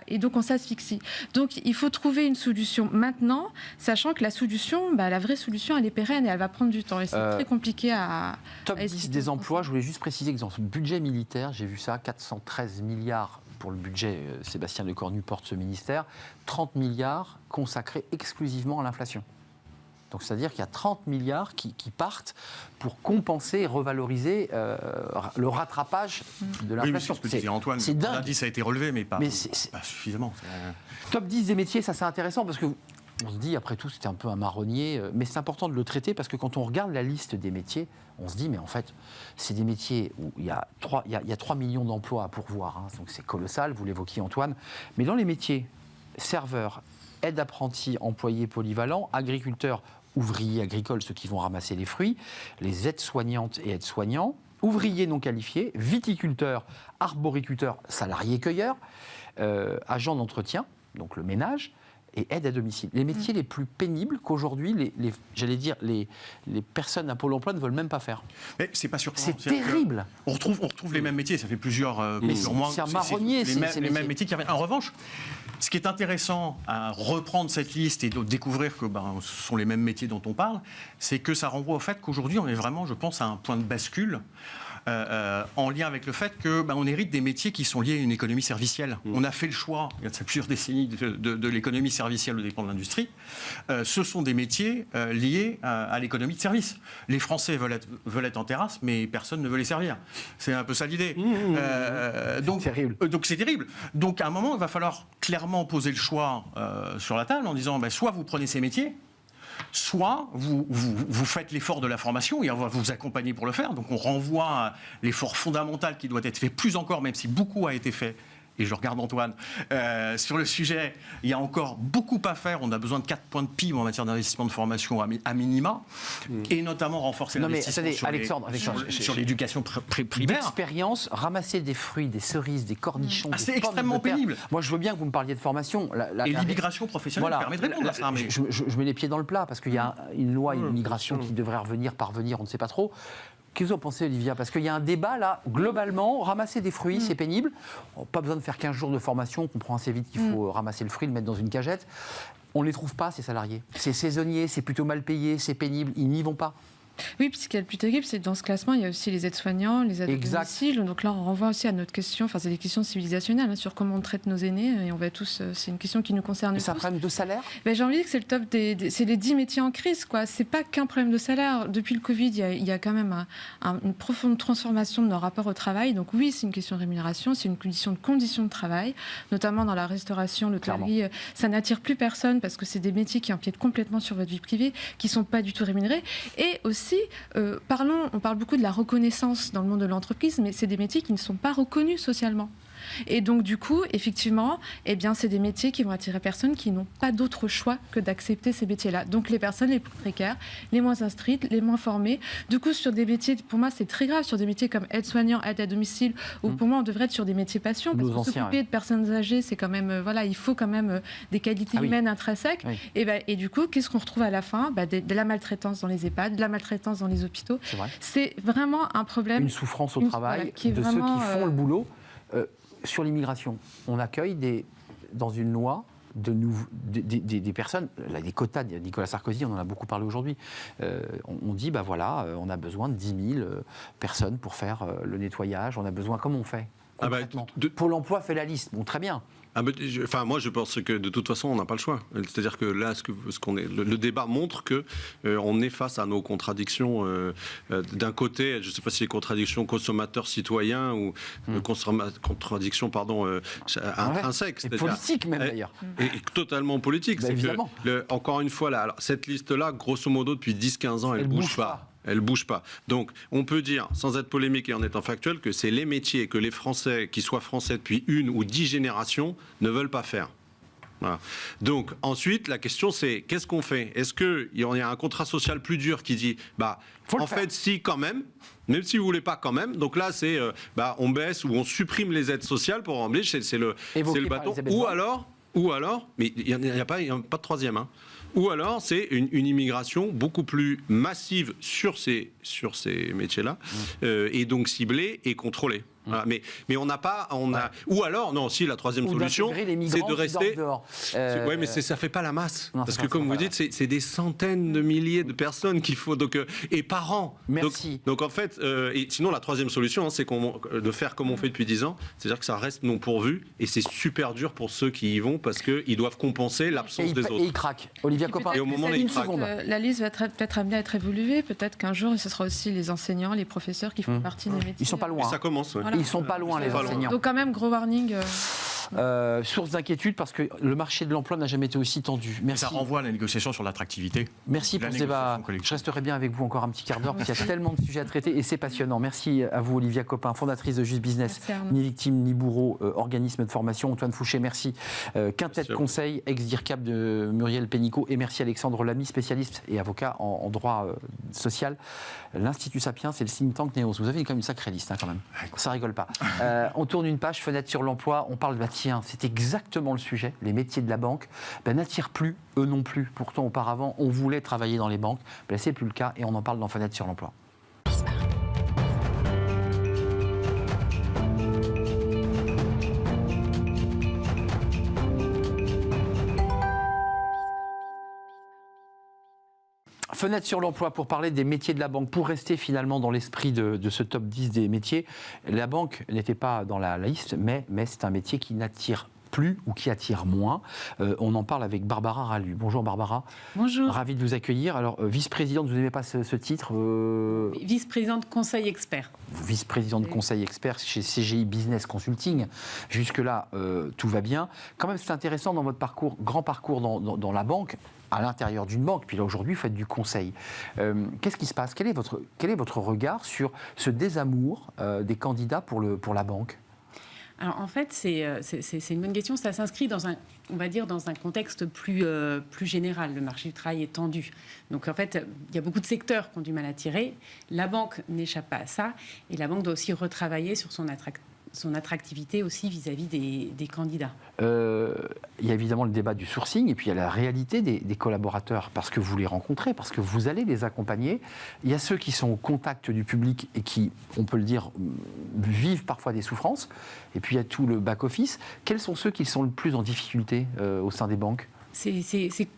et donc on s'asphyxie. Donc il faut trouver une solution maintenant, sachant que la solution, la vraie solution, elle est pérenne et elle va prendre du temps, et c'est très compliqué à top 10 des emplois. Je voulais juste préciser que dans ce budget militaire, j'ai vu ça, 413 milliards pour le budget, Sébastien Lecornu porte ce ministère, 30 milliards consacrés exclusivement à l'inflation. Donc c'est-à-dire qu'il y a 30 milliards qui partent pour compenser et revaloriser le rattrapage de l'inflation. Oui, c'est Antoine, l'indice a été relevé, mais pas suffisamment. Top 10 des métiers, ça c'est intéressant, parce que on se dit, après tout, c'était un peu un marronnier, mais c'est important de le traiter, parce que quand on regarde la liste des métiers, on se dit, mais en fait, c'est des métiers où il y a 3 millions d'emplois à pourvoir, donc c'est colossal, vous l'évoquiez Antoine, mais dans les métiers, serveurs, aides-apprentis, employés polyvalents, agriculteurs, ouvriers agricoles, ceux qui vont ramasser les fruits, les aides-soignantes et aides-soignants, ouvriers non qualifiés, viticulteurs, arboriculteurs, salariés cueilleurs, agents d'entretien, donc le ménage, et aide à domicile. Les métiers les plus pénibles qu'aujourd'hui, les personnes à Pôle emploi ne veulent même pas faire. Mais c'est pas surprenant. C'est terrible. On retrouve les mêmes métiers, ça fait plusieurs mois. C'est un marronnier, les mêmes métiers qui reviennent. En revanche, ce qui est intéressant à reprendre cette liste et de découvrir que ce sont les mêmes métiers dont on parle, c'est que ça renvoie au fait qu'aujourd'hui, on est vraiment, je pense, à un point de bascule. En lien avec le fait qu'on hérite des métiers qui sont liés à une économie servicielle. On a fait le choix, il y a plusieurs décennies, de l'économie servicielle aux dépens de l'industrie. Ce sont des métiers liés à l'économie de service. Les Français veulent être en terrasse, mais personne ne veut les servir. C'est un peu ça l'idée. Donc c'est terrible. Donc à un moment, il va falloir clairement poser le choix sur la table en disant soit vous prenez ces métiers, soit vous faites l'effort de la formation et on va vous accompagner pour le faire. Donc on renvoie à l'effort fondamental qui doit être fait plus encore, même si beaucoup a été fait. Et je regarde Antoine, sur le sujet, il y a encore beaucoup à faire. On a besoin de 4 points de PIB en matière d'investissement de formation à minima, et notamment renforcer l'investissement sur l'éducation primaire. D'expérience, ramasser des fruits, des cerises, des cornichons, des c'est extrêmement pénible. Moi, je veux bien que vous me parliez de formation. Et l'immigration professionnelle permet de répondre à ça. Mais... Je mets les pieds dans le plat, parce qu'il y a une loi, une immigration qui devrait parvenir, on ne sait pas trop. Qu'est-ce que vous en pensez, Olivia? Parce qu'il y a un débat là, globalement, ramasser des fruits, c'est pénible. Pas besoin de faire 15 jours de formation, on comprend assez vite qu'il faut ramasser le fruit, le mettre dans une cagette. On ne les trouve pas, ces salariés. C'est saisonnier, c'est plutôt mal payé, c'est pénible, ils n'y vont pas. Oui, puis ce qui est le plus terrible, c'est que dans ce classement, il y a aussi les aides-soignants, les aides à domicile. Donc là, on renvoie aussi à notre question, enfin, c'est des questions civilisationnelles sur comment on traite nos aînés. Et on va tous, c'est une question qui nous concerne tous. C'est un problème de salaire? J'ai envie de dire que c'est le top c'est les 10 métiers en crise, quoi. C'est pas qu'un problème de salaire. Depuis le Covid, il y a quand même une profonde transformation de nos rapports au travail. Donc oui, c'est une question de rémunération, c'est une condition de travail, notamment dans la restauration, l'hôtellerie. Ça n'attire plus personne parce que c'est des métiers qui empiètent complètement sur votre vie privée, qui sont pas du tout rémunérés. Et aussi, on parle beaucoup de la reconnaissance dans le monde de l'entreprise, mais c'est des métiers qui ne sont pas reconnus socialement. Et donc, du coup, effectivement, c'est des métiers qui vont attirer personnes qui n'ont pas d'autre choix que d'accepter ces métiers-là. Donc, les personnes les plus précaires, les moins instruites, les moins formées. Du coup, sur des métiers, pour moi, c'est très grave, sur des métiers comme aide-soignant, aide à domicile, où pour moi, on devrait être sur des métiers passion, parce que s'occuper de personnes âgées, c'est quand même, il faut quand même des qualités humaines intrinsèques. Oui. Et du coup, qu'est-ce qu'on retrouve à la fin? De la maltraitance dans les EHPAD, de la maltraitance dans les hôpitaux. C'est vraiment un problème. Une souffrance au travail de ceux qui font le boulot. Sur l'immigration, on accueille dans une loi des personnes, là, des quotas de Nicolas Sarkozy, on en a beaucoup parlé aujourd'hui. On dit, on a besoin de 10 000 personnes pour faire le nettoyage. On a besoin, comment on fait concrètement? Pôle emploi fait la liste, bon, très bien. Moi, je pense que de toute façon, on n'a pas le choix. C'est-à-dire que là, le débat montre que on est face à nos contradictions. D'un côté, je ne sais pas si les contradictions consommateurs-citoyens ou contradictions, intrinsèques. Et politiques même d'ailleurs. Et totalement politiques. Évidemment. Encore une fois, là, cette liste-là, grosso modo, depuis 10-15 ans, elle ne bouge pas. Elle ne bouge pas. Donc, on peut dire, sans être polémique et en étant factuel, que c'est les métiers que les Français, qui soient Français depuis 1 ou 10 générations, ne veulent pas faire. Voilà. Donc, ensuite, la question, c'est qu'est-ce qu'on fait? Est-ce qu'il y a un contrat social plus dur qui dit, en fait, si, quand même si vous voulez pas quand même, donc là, c'est, on baisse ou on supprime les aides sociales pour remplir, c'est le bâton. Ou alors, mais il n'y a pas de troisième, ou alors, c'est une immigration beaucoup plus massive sur ces métiers-là, et donc ciblée et contrôlée. Voilà. Mais on n'a pas... Ou alors, non, si la troisième solution, c'est de rester... Oui, mais ça ne fait pas la masse. Parce que, comme vous dites, c'est des centaines de milliers de personnes qu'il faut... et par an. Merci. Donc en fait, et sinon, la troisième solution, c'est de faire comme on fait depuis 10 ans, c'est-à-dire que ça reste non pourvu, et c'est super dur pour ceux qui y vont, parce qu'ils doivent compenser l'absence des autres. Et ils craquent. Olivia Copin. Et au moment où ils craquent. La liste va peut-être amenée à être évoluée. Peut-être qu'un jour, ce sera aussi les enseignants, les professeurs qui font partie des métiers. Ils sont pas loin. Et ça commence, Voilà. Ils ne sont pas loin, les enseignants. Donc quand même, gros warning. Source d'inquiétude parce que le marché de l'emploi n'a jamais été aussi tendu. Merci. Ça renvoie à la négociation sur l'attractivité. Merci pour ce débat. Je resterai bien avec vous encore un petit quart d'heure parce qu'il y a tellement de sujets à traiter et c'est passionnant. Merci à vous, Olivia Copin, fondatrice de Just Business. Ni victime ni bourreau, organisme de formation. Antoine Fouché, merci. Quintet Conseil, ex-DIRCAP de Muriel Pénicaud. Et merci Alexandre Lamy, spécialiste et avocat en droit social. L'Institut Sapiens, c'est le think tank Néos. Vous avez quand même une sacrée liste, quand même. Ça rigole pas. On tourne une page, fenêtre sur l'emploi. On parle, tiens, c'est exactement le sujet. Les métiers de la banque n'attirent plus, eux non plus. Pourtant, auparavant, on voulait travailler dans les banques. C'est plus le cas et on en parle dans Fenêtre sur l'emploi. Fenêtre sur l'emploi pour parler des métiers de la banque, pour rester finalement dans l'esprit de ce top 10 des métiers. La banque n'était pas dans la liste, mais c'est un métier qui n'attire plus ou qui attire moins. On en parle avec Barbara Ralu. Bonjour Barbara. Bonjour. Ravi de vous accueillir. Alors, vice-présidente, vous n'aimez pas ce titre Vice-présidente conseil expert. Vice-présidente conseil expert chez CGI Business Consulting. Jusque-là, tout va bien. Quand même, c'est intéressant dans votre parcours, grand parcours dans la banque. à l'intérieur d'une banque. Puis là, aujourd'hui, vous faites du conseil. Qu'est-ce qui se passe ? Quel est votre regard sur ce désamour des candidats pour la banque ? Alors en fait, c'est une bonne question. Ça s'inscrit dans un contexte plus général. Le marché du travail est tendu. Donc en fait, il y a beaucoup de secteurs qui ont du mal à tirer. La banque n'échappe pas à ça. Et la banque doit aussi retravailler sur son attractivité aussi vis-à-vis des candidats. Il y a évidemment le débat du sourcing et puis il y a la réalité des collaborateurs parce que vous les rencontrez, parce que vous allez les accompagner. Il y a ceux qui sont au contact du public et qui, on peut le dire, vivent parfois des souffrances. Et puis il y a tout le back-office. Quels sont ceux qui sont le plus en difficulté au sein des banques ? C'est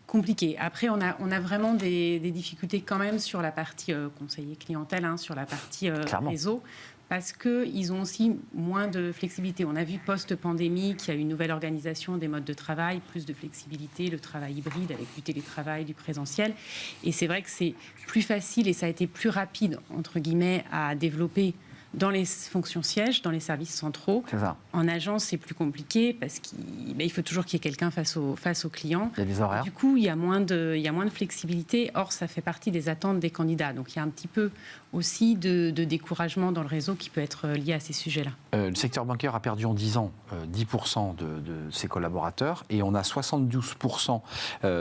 compliqué. Après, on a vraiment des difficultés quand même sur la partie conseiller clientèle, sur la partie réseau. Parce qu'ils ont aussi moins de flexibilité. On a vu post-pandémie qu'il y a une nouvelle organisation des modes de travail, plus de flexibilité, le travail hybride avec du télétravail, du présentiel. Et c'est vrai que c'est plus facile et ça a été plus rapide, entre guillemets, à développer dans les fonctions sièges, dans les services centraux. C'est ça. En agence, c'est plus compliqué parce qu'il faut toujours qu'il y ait quelqu'un face au client. Il y a des horaires. Du coup, il y a moins de flexibilité. Or, ça fait partie des attentes des candidats. Donc, il y a un petit peu aussi de découragement dans le réseau qui peut être lié à ces sujets-là. Le secteur bancaire a perdu en 10 ans 10% de ses collaborateurs et on a 72%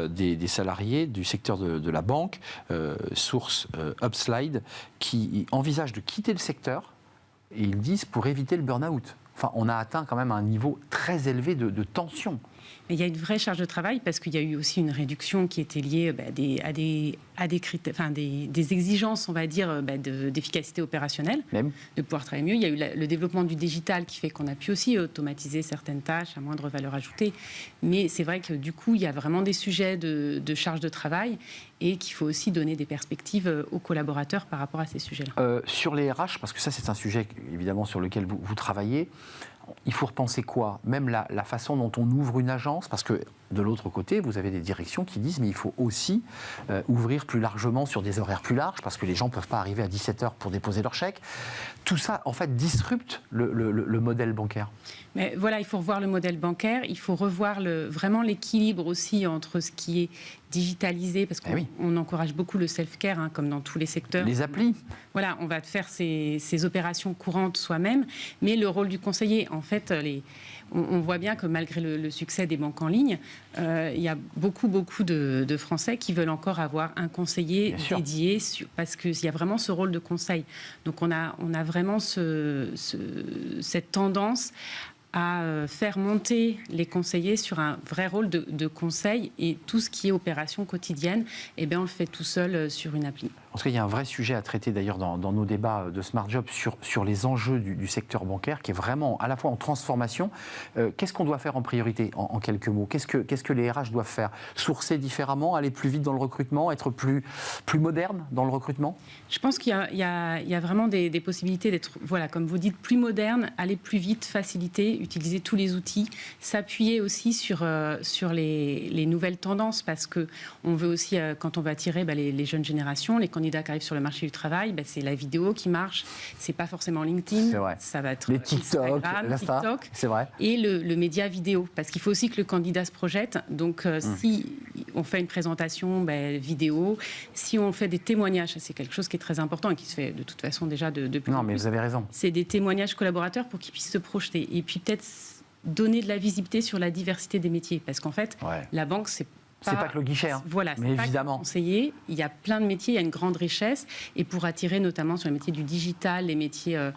des salariés du secteur de la banque, source Upslide, qui envisagent de quitter le secteur. Et ils disent pour éviter le burn-out. Enfin, on a atteint quand même un niveau très élevé de tension. Mais il y a une vraie charge de travail parce qu'il y a eu aussi une réduction qui était liée à des exigences, on va dire, d'efficacité opérationnelle, Même. De pouvoir travailler mieux. Il y a eu le développement du digital qui fait qu'on a pu aussi automatiser certaines tâches à moindre valeur ajoutée. Mais c'est vrai que du coup, il y a vraiment des sujets de charge de travail et qu'il faut aussi donner des perspectives aux collaborateurs par rapport à ces sujets-là. Sur les RH, parce que ça c'est un sujet évidemment sur lequel vous travaillez, il faut repenser quoi ? Même la façon dont on ouvre une agence, parce que de l'autre côté, vous avez des directions qui disent mais il faut aussi ouvrir plus largement sur des horaires plus larges, parce que les gens ne peuvent pas arriver à 17h pour déposer leur chèque. Tout ça, en fait, disrupte le modèle bancaire. Mais voilà, il faut revoir le modèle bancaire, il faut revoir vraiment l'équilibre aussi entre ce qui est digitalisé, parce qu'on encourage beaucoup le self-care, comme dans tous les secteurs. Les applis. Voilà, on va faire ces opérations courantes soi-même, mais le rôle du conseiller, en fait, on voit bien que malgré le succès des banques en ligne, il y a beaucoup de Français qui veulent encore avoir un conseiller dédié, parce qu'il y a vraiment ce rôle de conseil. Donc on a vraiment cette tendance à faire monter les conseillers sur un vrai rôle de conseil, et tout ce qui est opération quotidienne, on le fait tout seul sur une appli. Parce qu'il y a un vrai sujet à traiter d'ailleurs dans nos débats de Smart Job sur les enjeux du secteur bancaire qui est vraiment à la fois en transformation. Qu'est-ce qu'on doit faire en priorité en quelques mots ? Qu'est-ce que les RH doivent faire ? Sourcer différemment, aller plus vite dans le recrutement, être plus moderne dans le recrutement ? Je pense qu'il y a vraiment des possibilités d'être, voilà, comme vous dites, plus moderne, aller plus vite, faciliter, utiliser tous les outils, s'appuyer aussi sur les nouvelles tendances, parce qu'on veut aussi, quand on va attirer les jeunes générations, les candidats qui arrivent sur le marché du travail, c'est la vidéo qui marche, c'est pas forcément LinkedIn, ça va être les TikTok, TikTok, c'est vrai. Et le média vidéo, parce qu'il faut aussi que le candidat se projette. Donc si on fait une présentation vidéo, si on fait des témoignages, c'est quelque chose qui est très important et qui se fait de toute façon déjà de plus en plus. Non, mais vous avez raison. C'est des témoignages collaborateurs pour qu'ils puissent se projeter, et puis peut-être donner de la visibilité sur la diversité des métiers, parce qu'en fait, la banque, c'est pas que le guichet, voilà, mais pas évidemment. Que conseiller. Il y a plein de métiers, il y a une grande richesse, et pour attirer notamment sur les métiers du digital, les métiers,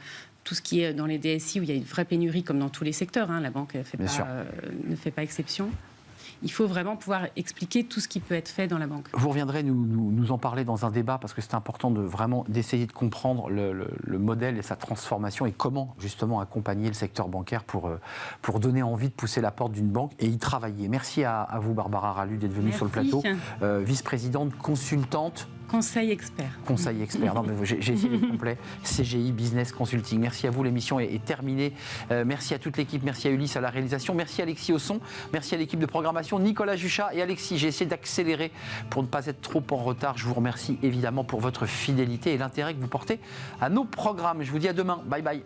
tout ce qui est dans les DSI où il y a une vraie pénurie, comme dans tous les secteurs, la banque ne fait pas exception. Il faut vraiment pouvoir expliquer tout ce qui peut être fait dans la banque. Vous reviendrez nous en parler dans un débat, parce que c'est important d'essayer de comprendre le modèle et sa transformation, et comment justement accompagner le secteur bancaire pour donner envie de pousser la porte d'une banque et y travailler. Merci à vous, Barbara Ralu, d'être venue sur le plateau, vice-présidente, consultante. Conseil expert. Conseil expert. Non, mais j'ai essayé le complet. CGI Business Consulting. Merci à vous. L'émission est terminée. Merci à toute l'équipe. Merci à Ulysse à la réalisation. Merci à Alexis au son. Merci à l'équipe de programmation, Nicolas Juchat et Alexis. J'ai essayé d'accélérer pour ne pas être trop en retard. Je vous remercie évidemment pour votre fidélité et l'intérêt que vous portez à nos programmes. Je vous dis à demain. Bye bye.